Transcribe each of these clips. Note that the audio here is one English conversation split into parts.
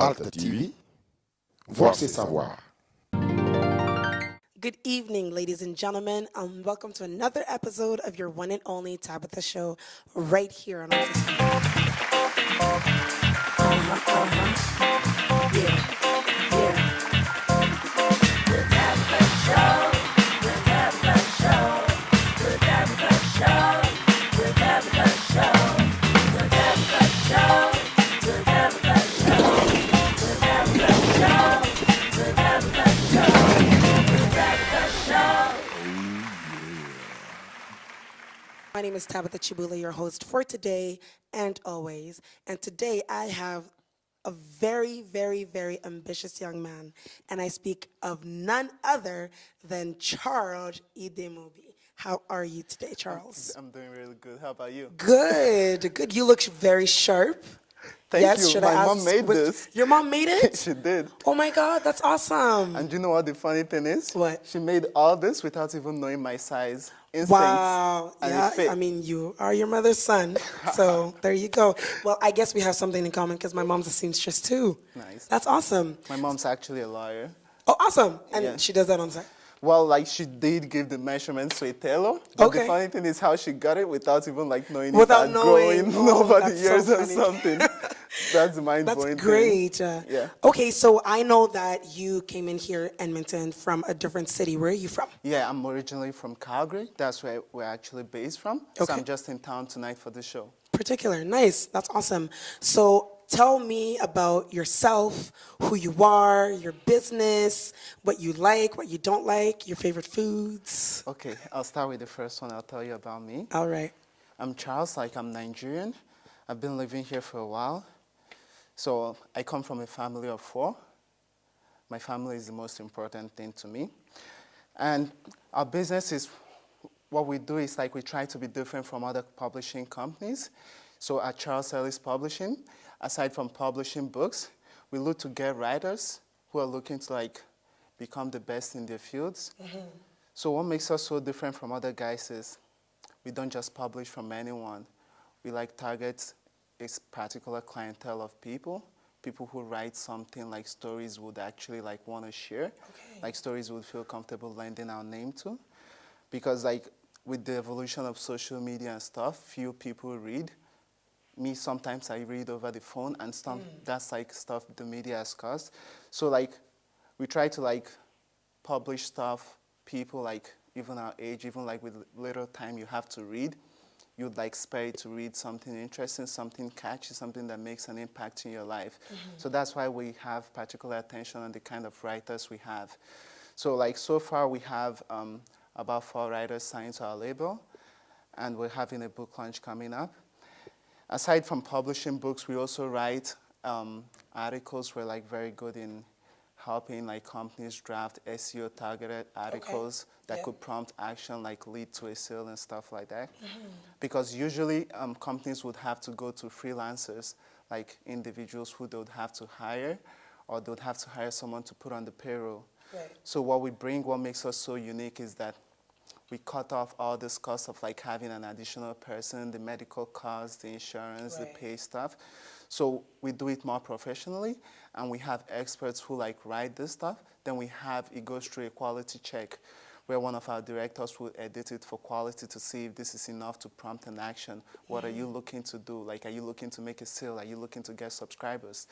Alta TV, voir c'est savoir. Good evening, ladies and gentlemen, and welcome to another episode of your one and only Tabitha show right here on Alta TV. The Tabitha show, the Tabitha show, the Tabitha show, the Tabitha show, the Tabitha show, the Tabitha show, the Tabitha show, the Tabitha show. My name is Tabitha Chibula, your host for today and always. And today I have a very, very, very ambitious young man. And I speak of none other than Charles Idemobi. How are you today, Charles? I'm doing really good. How about you? Good, good. You look very sharp. Thank you. Should My I mom ask made this. Your mom made it? She did. Oh my God, that's awesome. And you know what the funny thing is? What? She made all this without even knowing my size. Instincts. Wow. And Yeah, it fit. I mean, you are your mother's son. So there you go. Well, I guess we have something in common because my mom's a seamstress too. Nice. That's awesome. My mom's actually a lawyer. Oh, awesome. And Yeah. she does that on site. Well, like she did give the measurements to a tailor. But Okay. the funny thing is how she got it without even like knowing Without it had knowing. grown Oh, over the that's years so or funny. something. That's the mind-blowing That's thing. great. Yeah. Okay, so I know that you came in here, Edmonton, from a different city. Where are you from? Yeah, I'm originally from Calgary. That's where we're actually based from. So Okay. I'm just in town tonight for the show. Particular. Nice. That's awesome. So tell me about yourself, who you are, your business, what you like, what you don't like, your favorite foods. Okay, I'll start with the first one. I'll tell you about me. All right. I'm Charles, I'm Nigerian. I've been living here for a while. So I come from a family of 4. My family is the most important thing to me. And our business is, what we do is we try to be different from other publishing companies. So at Charles Ellis Publishing, aside from publishing books, we look to get writers who are looking to become the best in their fields. Mm-hmm. So what makes us so different from other guys is we don't just publish from anyone. We target a particular clientele of people who write something like stories would actually want to share, Okay. Stories would feel comfortable lending our name to. Because with the evolution of social media and stuff, few people read. Me, sometimes I read over the phone, and that's stuff the media has caused. So we try to publish stuff, people even our age, even with little time you have to read, you'd spare it to read something interesting, something catchy, something that makes an impact in your life. Mm-hmm. So that's why we have particular attention on the kind of writers we have. So so far we have about 4 writers signed to our label, and we're having a book launch coming up. Aside from publishing books, we also write articles. We're very good in helping companies draft SEO targeted articles that could prompt action, lead to a sale and stuff like that. Mm-hmm. Because usually companies would have to go to freelancers, individuals who they would have to hire, or they would have to hire someone to put on the payroll. Right. So what makes us so unique is that we cut off all this cost of having an additional person, the medical costs, the insurance, the pay stuff. So we do it more professionally, and we have experts who write this stuff. Then it goes through a quality check where one of our directors will edit it for quality to see if this is enough to prompt an action. What are you looking to do? Are you looking to make a sale? Are you looking to get subscribers?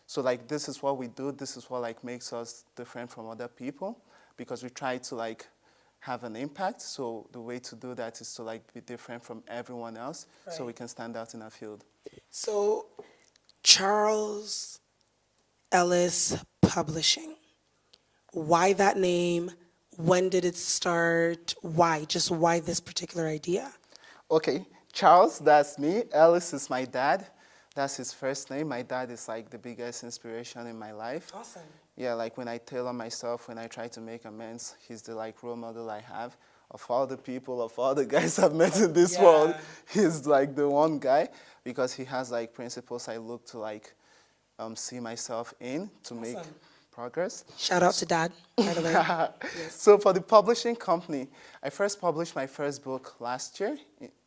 So this is what we do. This is what makes us different from other people, because we try to have an impact. So the way to do that is to be different from everyone else, so we can stand out in our field. So Charles Ellis Publishing. Why that name? When did it start? Why? Just why this particular idea? Okay, Charles, that's me. Ellis is my dad. That's his first name. My dad is the biggest inspiration in my life. Awesome. Yeah, when I tailor myself, when I try to make amends, he's the role model I have. Of all the people, of all the guys I've met in this world, he's the one guy, because he has principles I look to see myself in to make progress. Shout out to Dad, by the way. Yes. So for the publishing company, I first published my first book last year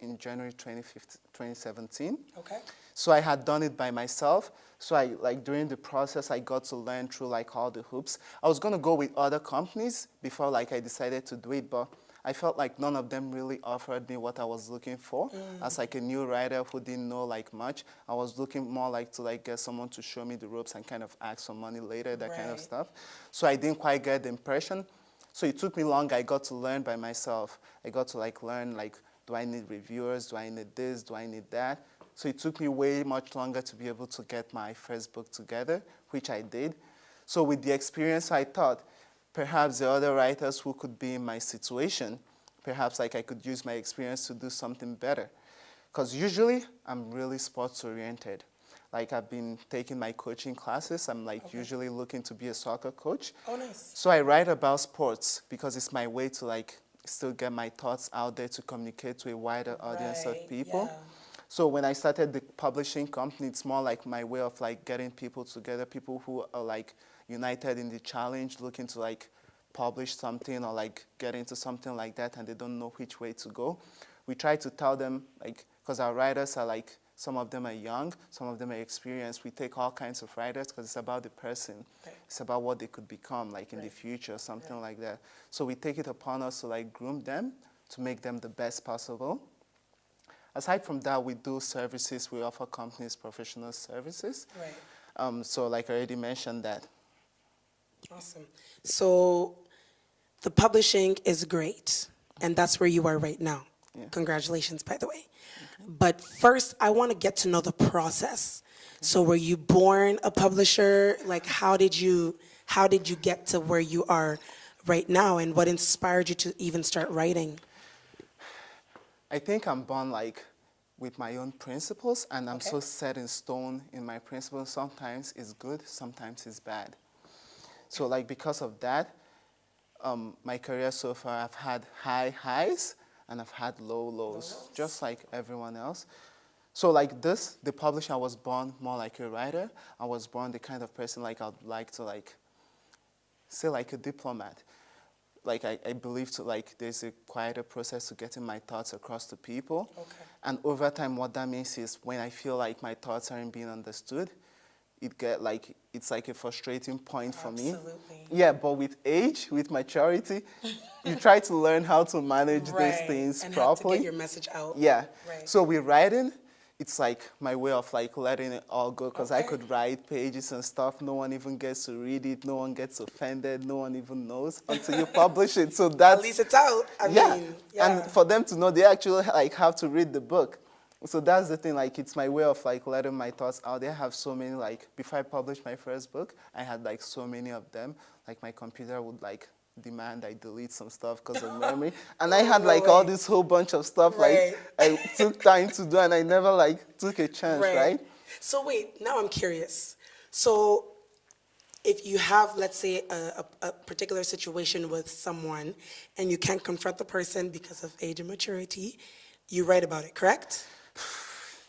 in January 2017. Okay. So I had done it by myself. So I like during the process, I got to learn through like all the hoops. I was gonna go with other companies before like I decided to do it, but I felt like none of them really offered me what I was looking for. As like a new writer who didn't know like much, I was looking more like to like get someone to show me the ropes and kind of ask for money later, that kind of Right. stuff. So I didn't quite get the impression. So it took me long. I got to learn by myself. I got to like learn like, do I need reviewers? Do I need this? Do I need that? So it took me way much longer to be able to get my first book together, which I did. So with the experience, I thought perhaps the other writers who could be in my situation, perhaps like I could use my experience to do something better. Because usually I'm really sports oriented. Like I've been taking my coaching classes. I'm like usually looking to be a soccer coach. Oh, nice. So I write about sports because it's my way to like still get my thoughts out there to communicate to a wider audience Right, of people. yeah. So when I started the publishing company, it's more like my way of like getting people together, people who are like united in the challenge, looking to like publish something or like get into something like that, and they don't know which way to go. We try to tell them, like, because our writers are like, some of them are young, some of them are experienced. We take all kinds of writers because it's about the person. Right. It's about what they could become, like in the future, something like that. So we take it upon us to like groom them, to make them the best possible. Aside from that, we do services. We offer companies professional services. Right. So like I already mentioned that. Awesome. So the publishing is great, and that's where you are right now. Yeah. Congratulations, by the way. But first, I want to get to know the process. So were you born a publisher? Like, how did you get to where you are right now, and what inspired you to even start writing? I think I'm born like with my own principles, and I'm Okay. so set in stone in my principles. Sometimes it's good, sometimes it's bad. So like because of that, my career so far, I've had high highs and I've had low lows, just like everyone else. So like this, the publisher, I was born more like a writer. I was born the kind of person like I'd like to like, say like a diplomat. Like I believe to like there's a quieter process to getting my thoughts across to people. Okay. And over time, what that means is when I feel like my thoughts aren't being understood, it's like a frustrating point for me. Absolutely. Yeah, but with age, with maturity, you try to learn how to manage these things and properly. how to get your message out. Yeah. Right. So with writing, it's like my way of like letting it all go, because I Okay. could write pages and stuff. No one even gets to read it. No one gets offended. No one even knows until you publish it. So that's At least it's out. I yeah. mean, yeah. And for them to know, they actually like have to read the book. So that's the thing. Like it's my way of like letting my thoughts out there. I have so many like before I published my first book, I had like so many of them. Like my computer would like demand I delete some stuff because of memory. And I had like all this whole bunch of stuff Right. like I took time to do, and I never like took a chance, right? So wait, now I'm curious. So if you have, let's say, a particular situation with someone and you can't confront the person because of age and maturity, you write about it, correct?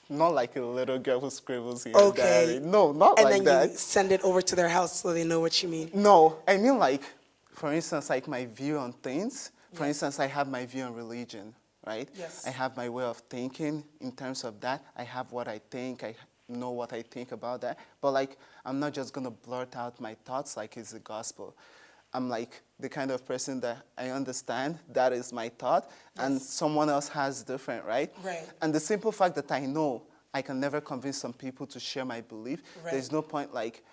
Not like a little girl who scribbles in her Okay. diary. No, not And like then that. you send it over to their house so they know what you mean. No, I mean like, for instance, like my view on things. For instance, I have my view on religion, right? Yes. I have my way of thinking in terms of that. I have what I think. I know what I think about that. But like, I'm not just gonna blurt out my thoughts like it's the gospel. I'm like the kind of person that I understand that is my thought, and someone else has different, right? Right. And the simple fact that I know I can never convince some people to share my belief, Right. there's no point like,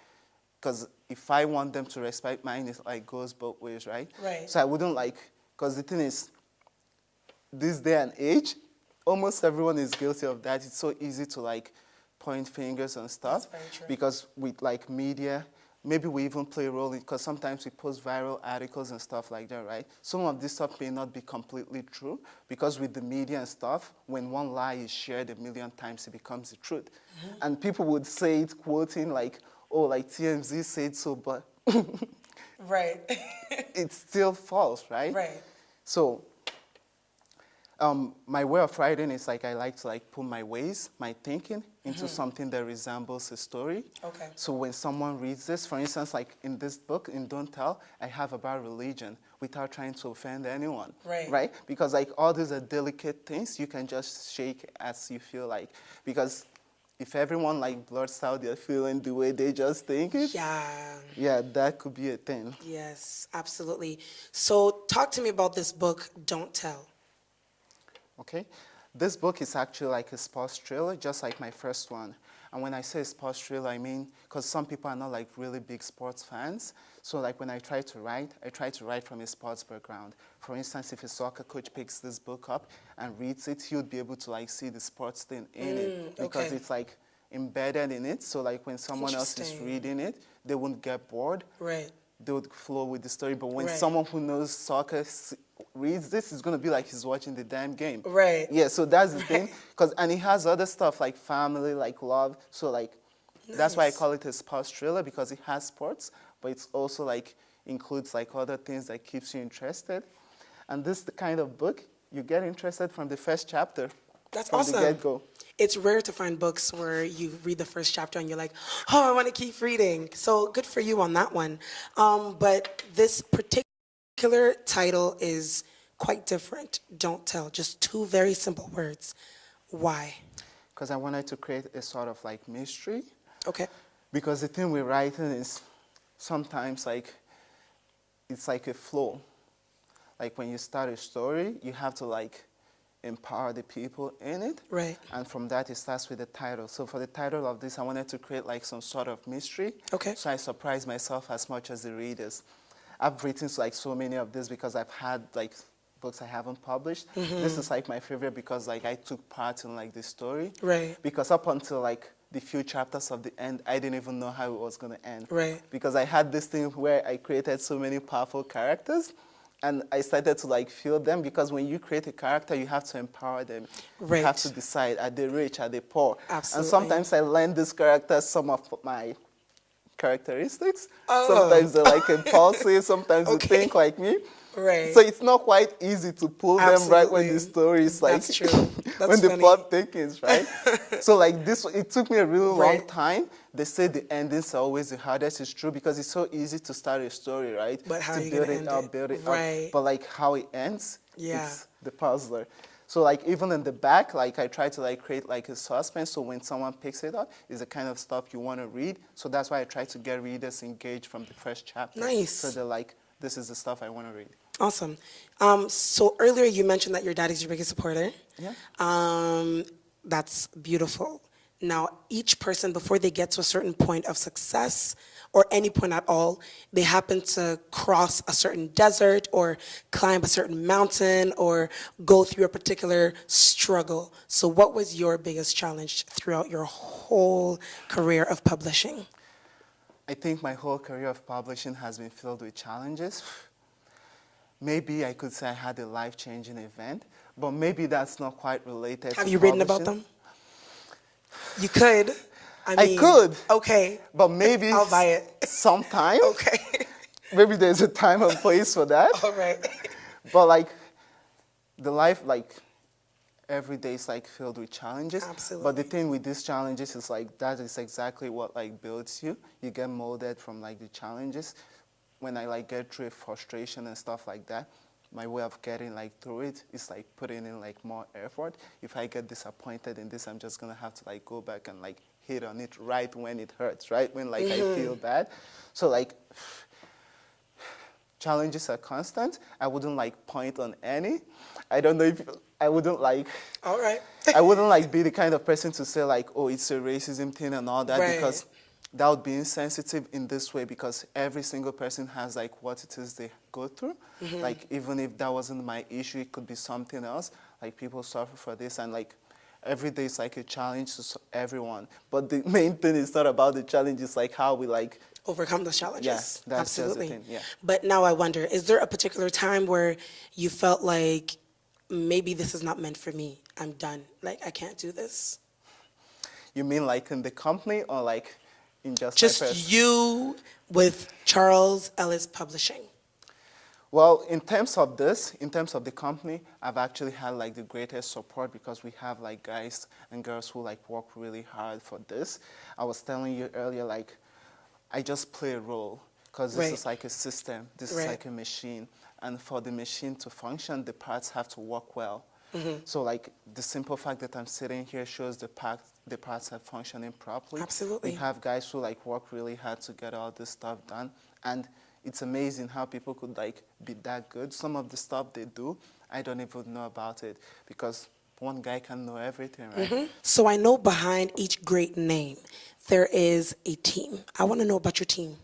because if I want them to respect mine, it like goes both ways, right? Right. So I wouldn't like, because the thing is, this day and age, almost everyone is guilty of that. It's so easy to like point fingers and stuff. That's very true. Because with like media, maybe we even play a role in, because sometimes we post viral articles and stuff like that, right? Some of this stuff may not be completely true, because with the media and stuff, when one lie is shared a million times, it becomes the truth. And people would say it quoting like, oh, like TMZ said so, but Right. it's still false, right? Right. So my way of writing is like I like to like put my ways, my thinking into something that resembles a story. Okay. So when someone reads this, for instance, like in this book, in Don't Tell, I have about religion without trying to offend anyone. Right. Right? Because like all these are delicate things you can just shake as you feel like. Because if everyone like blurts out their feeling the way they just think it, yeah, that could be a thing. Yes, absolutely. So talk to me about this book, Don't Tell. Okay, this book is actually like a sports thriller, just like my first one. And when I say sports thriller, I mean, because some people are not like really big sports fans. So like when I try to write from a sports background. For instance, if a soccer coach picks this book up and reads it, he would be able to like see the sports thing in it because okay. it's like embedded in it. So like when someone else is reading it, they won't get bored. Right. They would flow with the story. But when Right. someone who knows soccer reads this, it's going to be like he's watching the damn game. Right. Yeah, so that's the thing. And it has other stuff like family, like love. So like, that's why I call it a sports thriller, because it has sports, but it's also like includes like other things that keeps you interested. And this is the kind of book you get interested from the first chapter. That's from awesome. the get-go. It's rare to find books where you read the first chapter and you're like, oh, I want to keep reading. So good for you on that one. But this particular title is quite different. Don't Tell. Just two very simple words. Why? Because I wanted to create a sort of like mystery. Okay. Because the thing with writing is sometimes like, it's like a flow. Like when you start a story, you have to like empower the people in it. Right. And from that, it starts with the title. So for the title of this, I wanted to create like some sort of mystery. Okay. So I surprised myself as much as the readers. I've written like so many of this because I've had like books I haven't published. This is like my favorite because like I took part in like the story. Right. Because up until like the few chapters of the end, I didn't even know how it was going to end. Right. Because I had this thing where I created so many powerful characters. And I started to like feel them, because when you create a character, you have to empower them. Right. You have to decide, are they rich, are they poor? Absolutely. And sometimes I lend these characters some of my characteristics. Oh. Sometimes they're like impulsive, sometimes they think like me. Right. So it's not quite easy to pull them right when the story is like, That's true. That's when the funny. plot thickens, right? So like this, it took me a really long Right. time. They say the endings are always the hardest. It's true, because it's so easy to start a story, right? But how to are you build gonna it end up, it? build it Right. up. But like how it ends, Yeah. it's the puzzler. So like even in the back, like I try to like create like a suspense, so when someone picks it up, it's the kind of stuff you want to read. So that's why I try to get readers engaged from the first chapter. Nice. So they're like, this is the stuff I want to read. Awesome. So earlier you mentioned that your dad is your biggest supporter. Yeah. That's beautiful. Now, each person, before they get to a certain point of success, or any point at all, they happen to cross a certain desert or climb a certain mountain or go through a particular struggle. So what was your biggest challenge throughout your whole career of publishing? I think my whole career of publishing has been filled with challenges. Maybe I could say I had a life-changing event, but maybe that's not quite related to Have you written about publishing. them? You could. I could. Okay. But maybe I'll buy it. sometime. Okay. Maybe there's a time and place for that. All right. But like the life, like every day is like filled with challenges. Absolutely. But the thing with these challenges is like that is exactly what like builds you. You get molded from like the challenges. When I like get through frustration and stuff like that, my way of getting like through it is like putting in like more effort. If I get disappointed in this, I'm just gonna have to like go back and like hit on it right when it hurts, right when like I feel bad. So like challenges are constant. I wouldn't like point on any. I don't know if I wouldn't like. All right. I wouldn't like be the kind of person to say like, oh, it's a racism thing and all that, Right. because that would be insensitive in this way, because every single person has like what it is they go through. Like even if that wasn't my issue, it could be something else. Like people suffer for this, and like every day is like a challenge to everyone. But the main thing is not about the challenge, it's like how we like Overcome those challenges. Yeah, that's just the Absolutely. thing, yeah. But now I wonder, is there a particular time where you felt like maybe this is not meant for me? I'm done. Like I can't do this. You mean like in the company or like in just Just my person? you with Charles Ellis Publishing. Well, in terms of this, in terms of the company, I've actually had like the greatest support, because we have like guys and girls who like work really hard for this. I was telling you earlier, like I just play a role, because this Right. is like a system, this Right. is like a machine. And for the machine to function, the parts have to work well. So like the simple fact that I'm sitting here shows the parts are functioning properly. Absolutely. We have guys who like work really hard to get all this stuff done, and it's amazing how people could like be that good. Some of the stuff they do, I don't even know about it because one guy can know everything, right? So I know behind each great name, there is a team. I want to know about your team.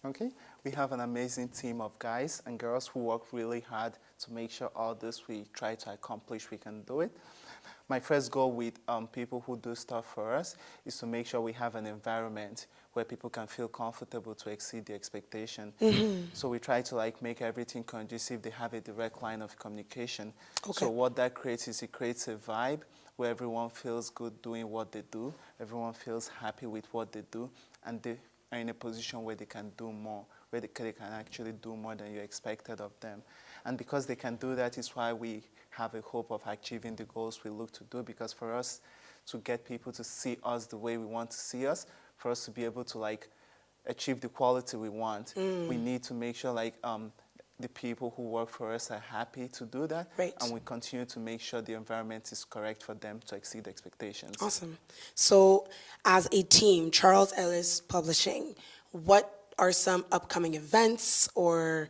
Okay, we have an amazing team of guys and girls who work really hard to make sure all this we try to accomplish, we can do it. My first goal with people who do stuff for us is to make sure we have an environment where people can feel comfortable to exceed the expectation. So we try to like make everything conducive. They have a direct line of communication. Okay. So what that creates is it creates a vibe where everyone feels good doing what they do. Everyone feels happy with what they do, and they are in a position where they can do more, where they can actually do more than you expected of them. And because they can do that is why we have a hope of achieving the goals we look to do, because for us to get people to see us the way we want to see us, for us to be able to like achieve the quality we want, we need to make sure like the people who work for us are happy to do that. Right. And we continue to make sure the environment is correct for them to exceed expectations. Awesome. So as a team, Charles Ellis Publishing, what are some upcoming events or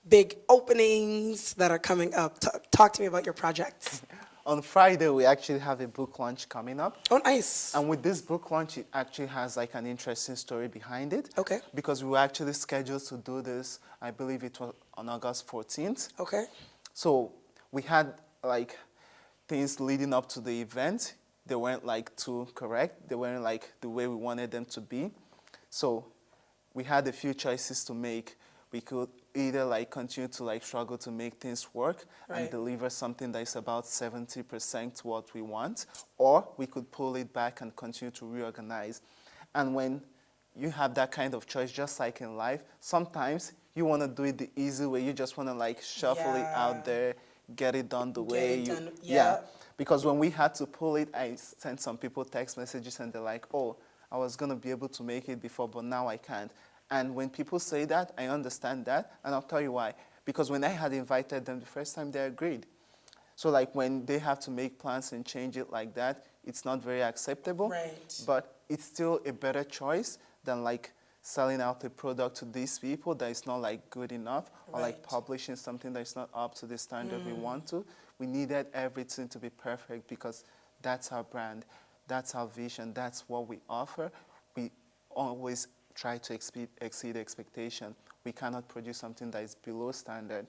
big openings that are coming up? Talk to me about your projects. On Friday, we actually have a book launch coming up. Oh, nice. And with this book launch, it actually has like an interesting story behind it. Okay. Because we were actually scheduled to do this, I believe it was on August 14th. Okay. So we had like things leading up to the event. They weren't like too correct. They weren't like the way we wanted them to be. So we had a few choices to make. We could either like continue to like struggle to make things work and Right. deliver something that is about 70% what we want, or we could pull it back and continue to reorganize. And when you have that kind of choice, just like in life, sometimes you want to do it the easy way. You just want to like shuffle it Yeah. out there, get it done the way it you. done, yeah. Because when we had to pull it, I sent some people text messages and they're like, "Oh, I was gonna be able to make it before, but now I can't." And when people say that, I understand that, and I'll tell you why. Because when I had invited them the first time, they agreed. So like when they have to make plans and change it like that, it's not very acceptable. Right. But it's still a better choice than like selling out a product to these people that is not like good enough, or like Right. publishing something that is not up to the standard we want to. We needed everything to be perfect because that's our brand, that's our vision, that's what we offer. We always try to exceed expectation. We cannot produce something that is below standard.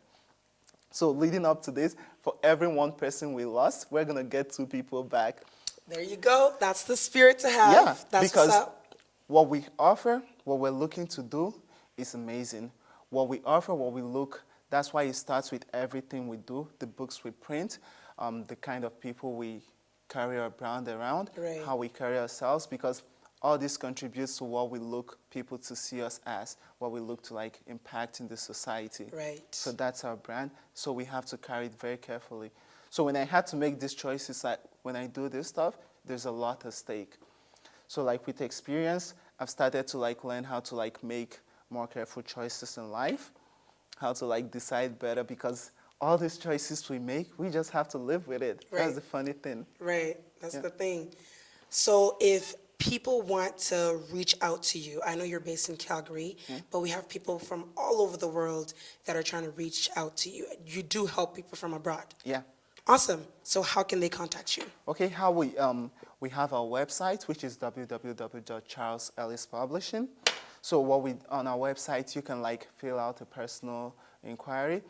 So leading up to this, for every one person we lost, we're going to get 2 people back. There you go. That's the spirit to have. Yeah, That's because what's up. what we offer, what we're looking to do is amazing. What we offer, what we look, that's why it starts with everything we do, the books we print, the kind of people we carry our brand around, Right. how we carry ourselves, because all this contributes to what we look people to see us as, what we look to like impact in the society. Right. So that's our brand. So we have to carry it very carefully. So when I had to make these choices, like when I do this stuff, there's a lot at stake. So like with experience, I've started to like learn how to like make more careful choices in life, how to like decide better, because all these choices we make, we just have to live with it. Right. That's the funny thing. Right. That's Yeah. the thing. So if people want to reach out to you, I know you're based in Calgary, but we have people from all over the world that are trying to reach out to you. You do help people from abroad. Yeah. Awesome. So how can they contact you? Okay, how we have our website, which is www.charlesellispublishing. So on our website, you can like fill out a personal inquiry.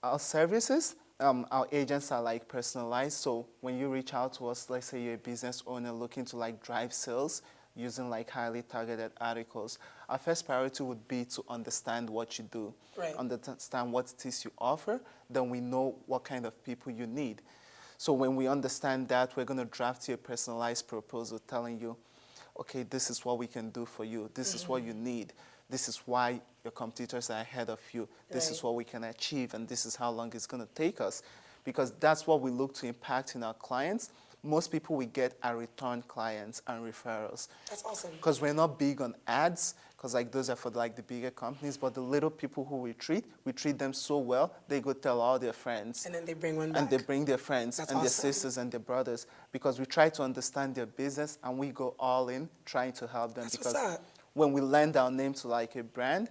Our services, our agents are like personalized. So when you reach out to us, let's say you're a business owner looking to like drive sales using like highly targeted articles, our first priority would be to understand what you do, Right. understand what it is you offer, then we know what kind of people you need. So when we understand that, we're going to draft you a personalized proposal telling you, okay, this is what we can do for you. This is what you need. This is why your competitors are ahead of you. This is Right. what we can achieve, and this is how long it's going to take us. Because that's what we look to impact in our clients. most people we get are return clients and referrals. That's awesome. Because we're not big on ads, because like those are for like the bigger companies, but the little people who we treat them so well, they go tell all their friends. And then they bring one back. And they bring their friends That's and their awesome. sisters and their brothers, because we try to understand their business and we go all in trying to help them. That's Because what's up. when we lend our name to like a brand,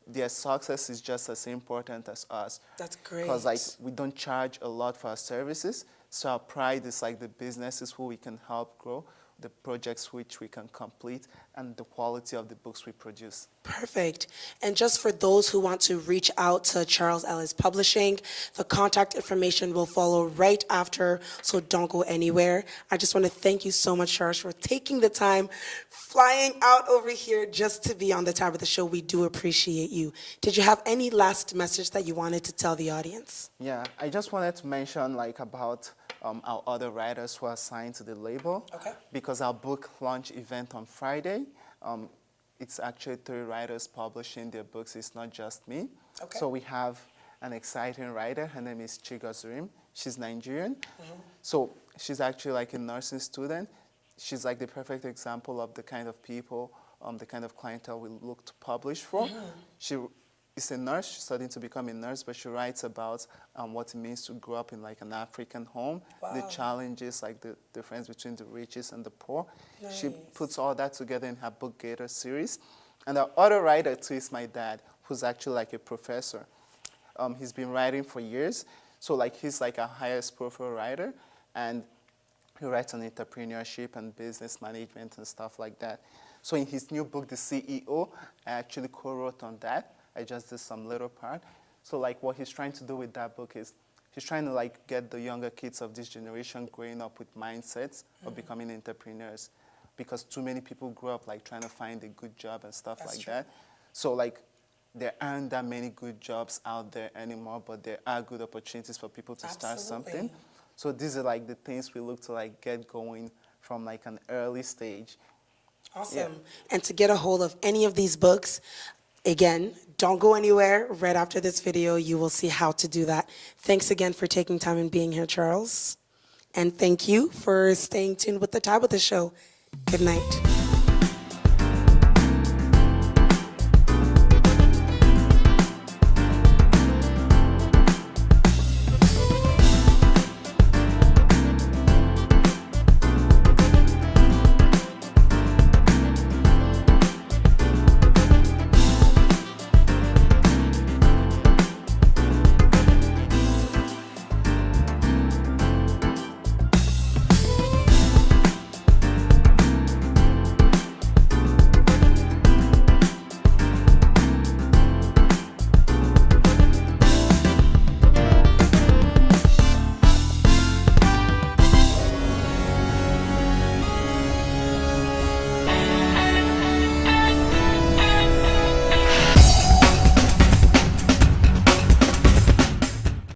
their success is just as important as us. That's great. Because like we don't charge a lot for our services, so our pride is like the businesses who we can help grow, the projects which we can complete, and the quality of the books we produce. Perfect. And just for those who want to reach out to Charles Ellis Publishing, the contact information will follow right after, so don't go anywhere. I just want to thank you so much, Charles, for taking the time, flying out over here just to be on the Tabitha Show. We do appreciate you. Did you have any last message that you wanted to tell the audience? Yeah, I just wanted to mention like about our other writers who are signed to the label. Okay. Because our book launch event on Friday, it's actually 3 writers publishing their books. It's not just me. Okay. So we have an exciting writer. Her name is Chigozurim. She's Nigerian. So she's actually like a nursing student. She's like the perfect example of the kind of people, the kind of clientele we look to publish for. She is a nurse. She's studying to become a nurse, but she writes about what it means to grow up in like an African home, the challenges, like the difference between the riches and the poor. Nice. She puts all that together in her book Gator series. And our other writer too is my dad, who's actually like a professor. He's been writing for years, so like he's like our highest profile writer, and he writes on entrepreneurship and business management and stuff like that. So in his new book, The CEO, I actually co-wrote on that. I just did some little part. So like what he's trying to do with that book is he's trying to like get the younger kids of this generation growing up with mindsets of becoming entrepreneurs, because too many people grow up like trying to find a good job and stuff like that. So like there aren't that many good jobs out there anymore, but there are good opportunities for people to start something. So these are like the things we look to like get going from like an early stage. Awesome. Yeah. And to get a hold of any of these books, again, don't go anywhere. Right after this video, you will see how to do that. Thanks again for taking time and being here, Charles. And thank you for staying tuned with the Tabitha Show. Good night.